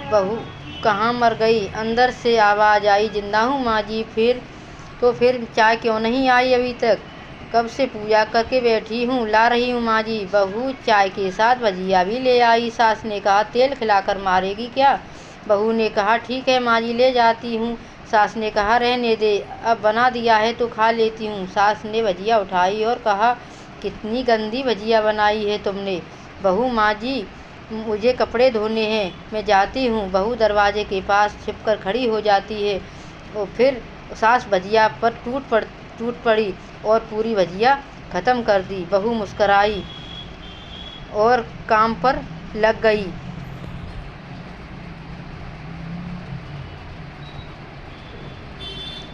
बहू कहाँ मर गई? अंदर से आवाज़ आई, जिंदा हूँ माँ जी। फिर चाय क्यों नहीं आई अभी तक? कब से पूजा करके बैठी हूँ, ला रही हूँ माँ जी। बहू चाय के साथ भजिया भी ले आई। सास ने कहा, तेल खिलाकर मारेगी क्या? बहू ने कहा, ठीक है माँ जी, ले जाती हूँ। सास ने कहा, रहने दे, अब बना दिया है तो खा लेती हूँ। सास ने भजिया उठाई और कहा, कितनी गंदी भजिया बनाई है तुमने। बहू, माँ जी मुझे कपड़े धोने हैं, मैं जाती हूँ। बहू दरवाजे के पास छिपकर खड़ी हो जाती है और फिर सास भजिया पर टूट पड़ी और पूरी भजिया ख़त्म कर दी। बहू मुस्कुराई और काम पर लग गई।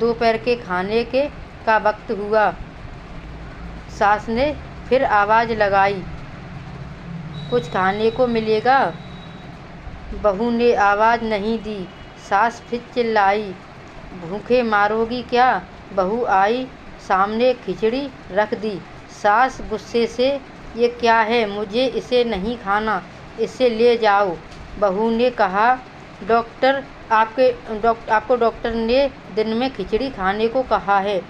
दोपहर के खाने का वक्त हुआ। सास ने फिर आवाज़ लगाई, कुछ खाने को मिलेगा? बहू ने आवाज़ नहीं दी। सास फिर चिल्लाई, भूखे मारोगी क्या? बहू आई, सामने खिचड़ी रख दी। सास गुस्से से, ये क्या है? मुझे इसे नहीं खाना, इसे ले जाओ। बहू ने कहा, आपको डॉक्टर ने दिन में खिचड़ी खाने को कहा है,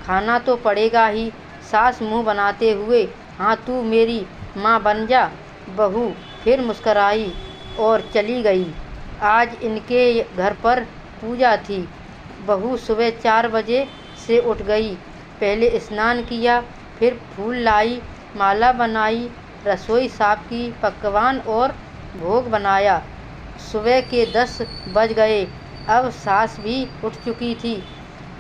खाना तो पड़ेगा ही। सास मुंह बनाते हुए, हाँ तू मेरी माँ बन जा। बहू फिर मुस्कुराई और चली गई। आज इनके घर पर पूजा थी। बहू सुबह 4 बजे से उठ गई। पहले स्नान किया, फिर फूल लाई, माला बनाई, रसोई साफ की, पकवान और भोग बनाया। सुबह के 10 बज गए। अब सास भी उठ चुकी थी।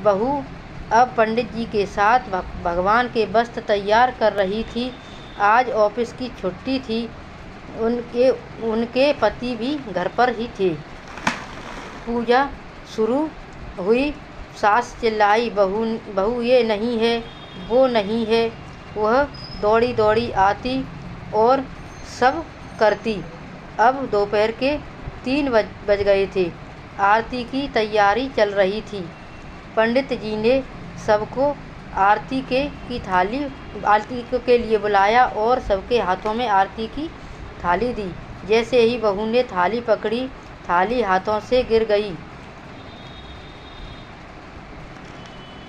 बहू अब पंडित जी के साथ भगवान के वस्त्र तैयार कर रही थी। आज ऑफिस की छुट्टी थी। उनके पति भी घर पर ही थे। पूजा शुरू हुई। सास चिल्लाई, बहू ये नहीं है, वो नहीं है। वह दौड़ी दौड़ी आती और सब करती। अब दोपहर के 3 बज गए थे। आरती की तैयारी चल रही थी। पंडित जी ने सबको आरती के लिए बुलाया और सबके हाथों में आरती की थाली दी। जैसे ही बहू ने थाली पकड़ी, थाली हाथों से गिर गई।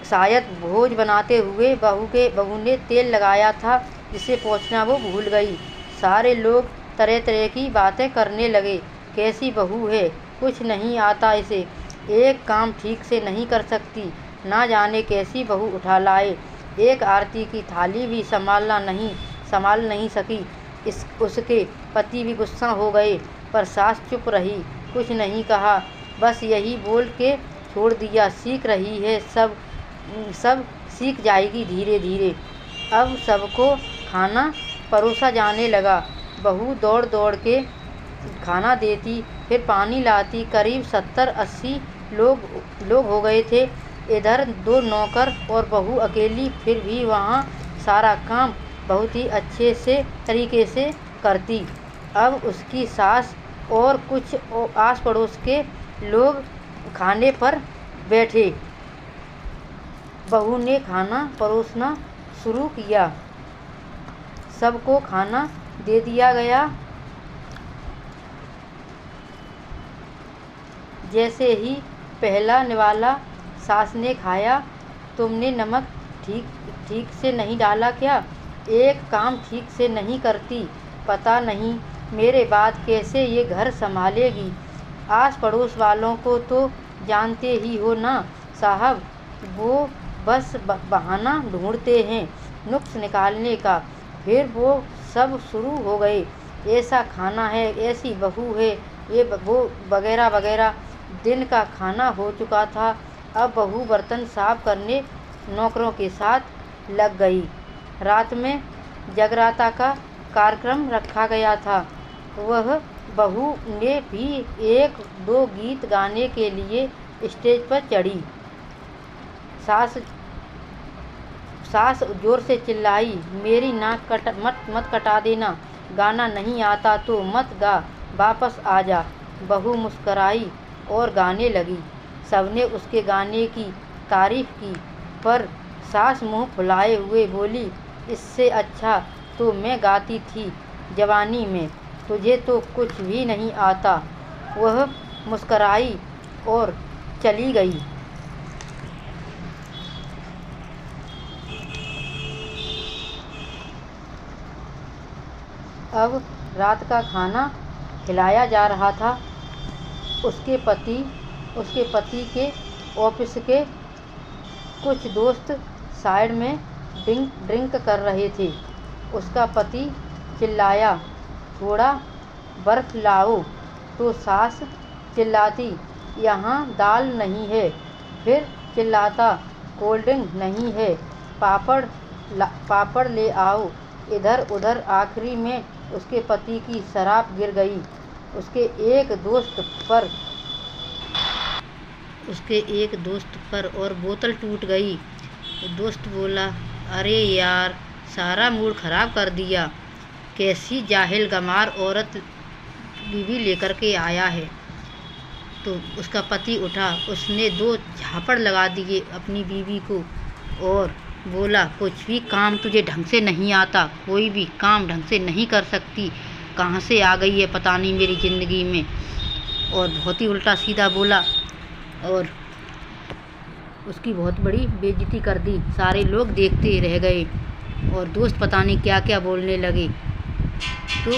शायद भोज बनाते हुए बहू ने तेल लगाया था, जिसे पोंछना वो भूल गई। सारे लोग तरह तरह की बातें करने लगे। कैसी बहू है, कुछ नहीं आता इसे, एक काम ठीक से नहीं कर सकती, ना जाने कैसी बहू उठा लाए। एक आरती की थाली भी संभाल नहीं सकी। उसके पति भी गुस्सा हो गए, पर सास चुप रही, कुछ नहीं कहा, बस यही बोल के छोड़ दिया, सीख रही है, सब सीख जाएगी धीरे धीरे। अब सबको खाना परोसा जाने लगा। बहू दौड़ दौड़ के खाना देती, फिर पानी लाती। करीब 70-80 लोग हो गए थे। इधर 2 नौकर और बहू अकेली, फिर भी वहाँ सारा काम बहुत ही अच्छे से तरीके से करती। अब उसकी सास और कुछ आस पड़ोस के लोग खाने पर बैठे। बहू ने खाना परोसना शुरू किया। सबको खाना दे दिया गया। जैसे ही पहला निवाला सास ने खाया, तुमने नमक ठीक से नहीं डाला क्या? एक काम ठीक से नहीं करती, पता नहीं मेरे बाद कैसे ये घर संभालेगी। आस पड़ोस वालों को तो जानते ही हो ना साहब, वो बस बहाना ढूंढते हैं नुक्स निकालने का। फिर वो सब शुरू हो गए, ऐसा खाना है, ऐसी बहू है, ये वो वगैरह वगैरह। दिन का खाना हो चुका था। अब बहू बर्तन साफ करने नौकरों के साथ लग गई। रात में जगराता का कार्यक्रम रखा गया था। वह बहू ने भी 1-2 गीत गाने के लिए स्टेज पर चढ़ी। सास जोर से चिल्लाई, मेरी नाक मत कटा देना, गाना नहीं आता तो मत गा, वापस आ जा। बहू मुस्कुराई और गाने लगी। सबने उसके गाने की तारीफ की, पर सास मुंह फुलाए हुए बोली, इससे अच्छा तो मैं गाती थी जवानी में, तुझे तो कुछ भी नहीं आता। वह मुस्कराई और चली गई। अब रात का खाना खिलाया जा रहा था। उसके पति के ऑफिस के कुछ दोस्त साइड में ड्रिंक कर रहे थे। उसका पति चिल्लाया, थोड़ा बर्फ लाओ, तो सास चिल्लाती, यहाँ दाल नहीं है। फिर चिल्लाता, कोल्ड ड्रिंक नहीं है, पापड़ ले आओ। इधर उधर आखिरी में उसके पति की शराब गिर गई। उसके एक दोस्त पर और बोतल टूट गई। दोस्त बोला, अरे यार, सारा मूड खराब कर दिया। कैसी जाहिल गंवार औरत बीवी लेकर के आया है। तो उसका पति उठा, उसने 2 झापड़ लगा दिए अपनी बीवी को और बोला, कुछ भी काम तुझे ढंग से नहीं आता, कोई भी काम ढंग से नहीं कर सकती, कहाँ से आ गई है पता नहीं मेरी ज़िंदगी में। और बहुत ही उल्टा सीधा बोला और उसकी बहुत बड़ी बेइज्जती कर दी। सारे लोग देखते रह गए और दोस्त पता नहीं क्या क्या बोलने लगे। तो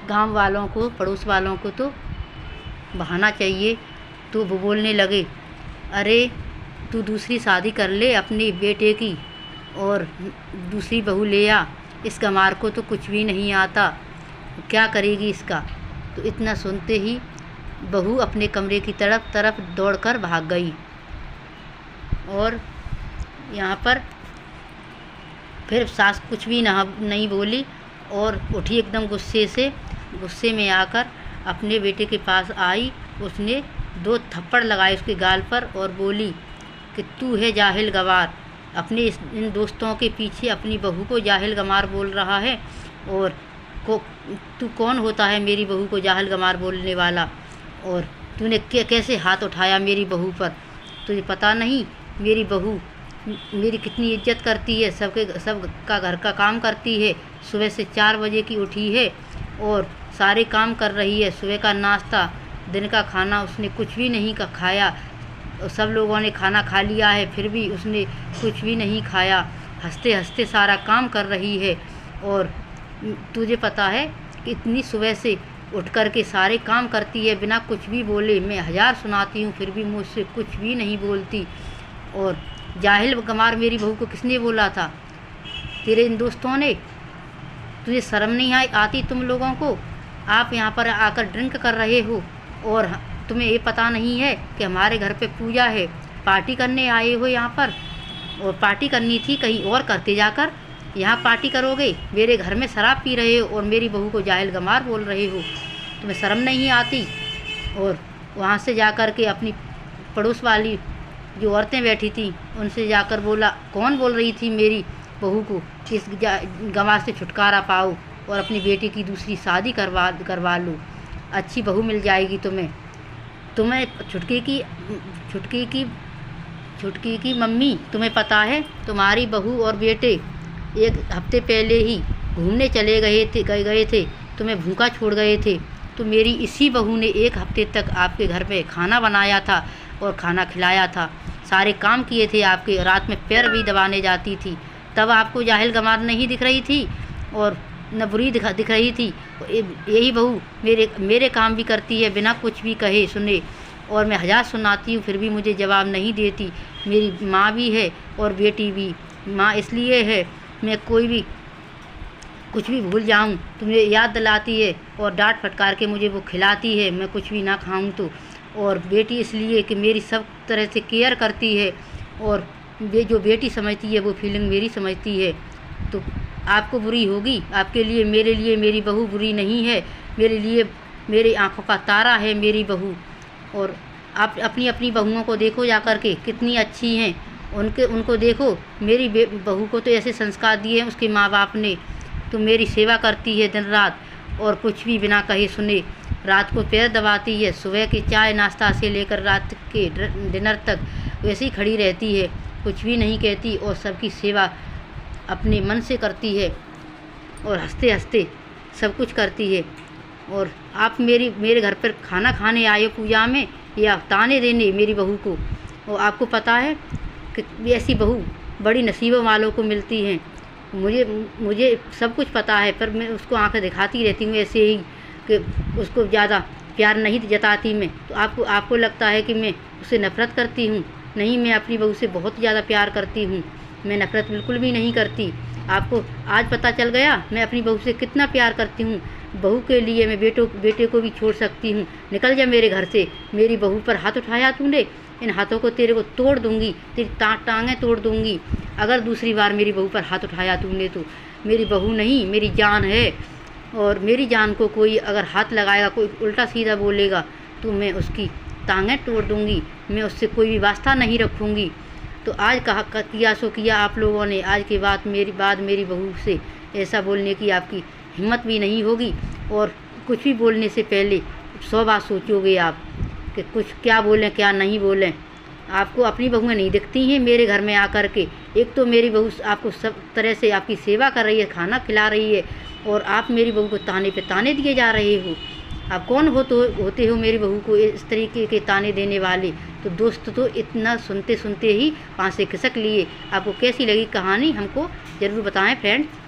गांव वालों को, पड़ोस वालों को तो बहाना चाहिए। तो वो बोलने लगे, अरे तू दूसरी शादी कर ले अपने बेटे की और दूसरी बहू ले आ, इस गंवार को तो कुछ भी नहीं आता, क्या करेगी इसका। तो इतना सुनते ही बहू अपने कमरे की तरफ दौड़कर भाग गई। और यहाँ पर फिर सास कुछ भी नहीं बोली और उठी एकदम गुस्से में आकर अपने बेटे के पास आई। उसने 2 थप्पड़ लगाए उसके गाल पर और बोली कि तू है जाहिल गंवार, अपने इन दोस्तों के पीछे अपनी बहू को जाहिल गंवार बोल रहा है। और तू कौन होता है मेरी बहू को जाहिल गंवार बोलने वाला, और तूने कैसे हाथ उठाया मेरी बहू पर। तुझे पता नहीं मेरी बहू मेरी कितनी इज्जत करती है, सबका घर का काम करती है, सुबह से 4 बजे की उठी है और सारे काम कर रही है। सुबह का नाश्ता, दिन का खाना उसने कुछ भी नहीं खाया। सब लोगों ने खाना खा लिया है, फिर भी उसने कुछ भी नहीं खाया। हंसते हंसते सारा काम कर रही है। और तुझे पता है कि इतनी सुबह से उठ कर के सारे काम करती है बिना कुछ भी बोले। मैं 1000 सुनाती हूँ फिर भी मुझसे कुछ भी नहीं बोलती। और जाहिल गंवार मेरी बहू को किसने बोला था? तेरे इन दोस्तों ने। तुझे शर्म नहीं आती तुम लोगों को? आप यहाँ पर आकर ड्रिंक कर रहे हो और तुम्हें ये पता नहीं है कि हमारे घर पे पूजा है, पार्टी करने आए हो यहाँ पर। और पार्टी करनी थी कहीं और करते जाकर, यहाँ पार्टी करोगे? मेरे घर में शराब पी रहे हो और मेरी बहू को जाहिल गंवार बोल रहे हो। तुम्हें शर्म नहीं आती? और वहाँ से जाकर के अपनी पड़ोस वाली जो औरतें बैठी थी उनसे जाकर बोला, कौन बोल रही थी मेरी बहू को इस गंवार से छुटकारा पाओ और अपनी बेटी की दूसरी शादी करवा लो, अच्छी बहू मिल जाएगी तुम्हें। छुटकी की मम्मी, तुम्हें पता है तुम्हारी बहू और बेटे 1 हफ्ते पहले ही घूमने चले गए थे, तुम्हें भूखा छोड़ गए थे। तो मेरी इसी बहू ने 1 हफ्ते तक आपके घर पे खाना बनाया था और खाना खिलाया था, सारे काम किए थे आपके, रात में पैर भी दबाने जाती थी। तब आपको जाहिल गंवार नहीं दिख रही थी और न बुरी दिख रही थी। यही बहू मेरे काम भी करती है बिना कुछ भी कहे सुने, और मैं 1000 सुनाती हूँ फिर भी मुझे जवाब नहीं देती। मेरी माँ भी है और बेटी भी। माँ इसलिए है मैं कोई भी कुछ भी भूल जाऊँ तो मुझे याद दिलाती है और डांट फटकार के मुझे वो खिलाती है, मैं कुछ भी ना खाऊँ तो। और बेटी इसलिए कि मेरी सब तरह से केयर करती है और जो बेटी समझती है वो फीलिंग मेरी समझती है। तो आपको बुरी होगी, आपके लिए, मेरे लिए मेरी बहू बुरी नहीं है। मेरे लिए मेरी आँखों का तारा है मेरी बहू। और आप अपनी बहुओं को देखो जा कर के कितनी अच्छी हैं, उनको देखो। मेरी बहू को तो ऐसे संस्कार दिए हैं उसके माँ बाप ने, तो मेरी सेवा करती है दिन रात और कुछ भी बिना कहे सुने। रात को पैर दबाती है, सुबह के चाय नाश्ता से लेकर रात के डिनर तक वैसे ही खड़ी रहती है, कुछ भी नहीं कहती और सबकी सेवा अपने मन से करती है और हंसते हंसते सब कुछ करती है। और आप मेरे घर पर खाना खाने आए हो पूजा में या ताने देने मेरी बहू को। और आपको पता है कि ऐसी बहू बड़ी नसीबों वालों को मिलती हैं। मुझे सब कुछ पता है, पर मैं उसको आंखें दिखाती रहती हूँ ऐसे ही कि उसको ज़्यादा प्यार नहीं जताती मैं। तो आपको लगता है कि मैं उससे नफ़रत करती हूँ। नहीं, मैं अपनी बहू से बहुत ज़्यादा प्यार करती हूँ, मैं नफ़रत बिल्कुल भी नहीं करती। आपको आज पता चल गया मैं अपनी बहू से कितना प्यार करती हूँ। बहू के लिए मैं बेटे को भी छोड़ सकती हूँ। निकल जा मेरे घर से। मेरी बहू पर हाथ उठाया तूने, इन हाथों को तेरे को तोड़ दूँगी, तेरी टांगें तोड़ दूँगी अगर दूसरी बार मेरी बहू पर हाथ उठाया तूने तो। मेरी बहू नहीं, मेरी जान है, और मेरी जान को कोई अगर हाथ लगाएगा, कोई उल्टा सीधा बोलेगा तो मैं उसकी टांगें तोड़ दूँगी। मैं उससे कोई भी वास्ता नहीं रखूँगी। तो आज किया सो किया आप लोगों ने। आज के बाद मेरी बहू से ऐसा बोलने की आपकी हिम्मत भी नहीं होगी, और कुछ भी बोलने से पहले 100 बार सोचोगे आप कि कुछ क्या बोलें क्या नहीं बोलें। आपको अपनी बहुएँ नहीं दिखती हैं मेरे घर में आकर के। एक तो मेरी बहू आपको सब तरह से आपकी सेवा कर रही है, खाना खिला रही है, और आप मेरी बहू को ताने पे ताने दिए जा रहे हो। आप कौन होते हो मेरी बहू को इस तरीके के ताने देने वाले। तो दोस्त तो इतना सुनते सुनते ही वहाँ से खिसक लिए। आपको कैसी लगी कहानी हमको ज़रूर बताएं फ्रेंड्स।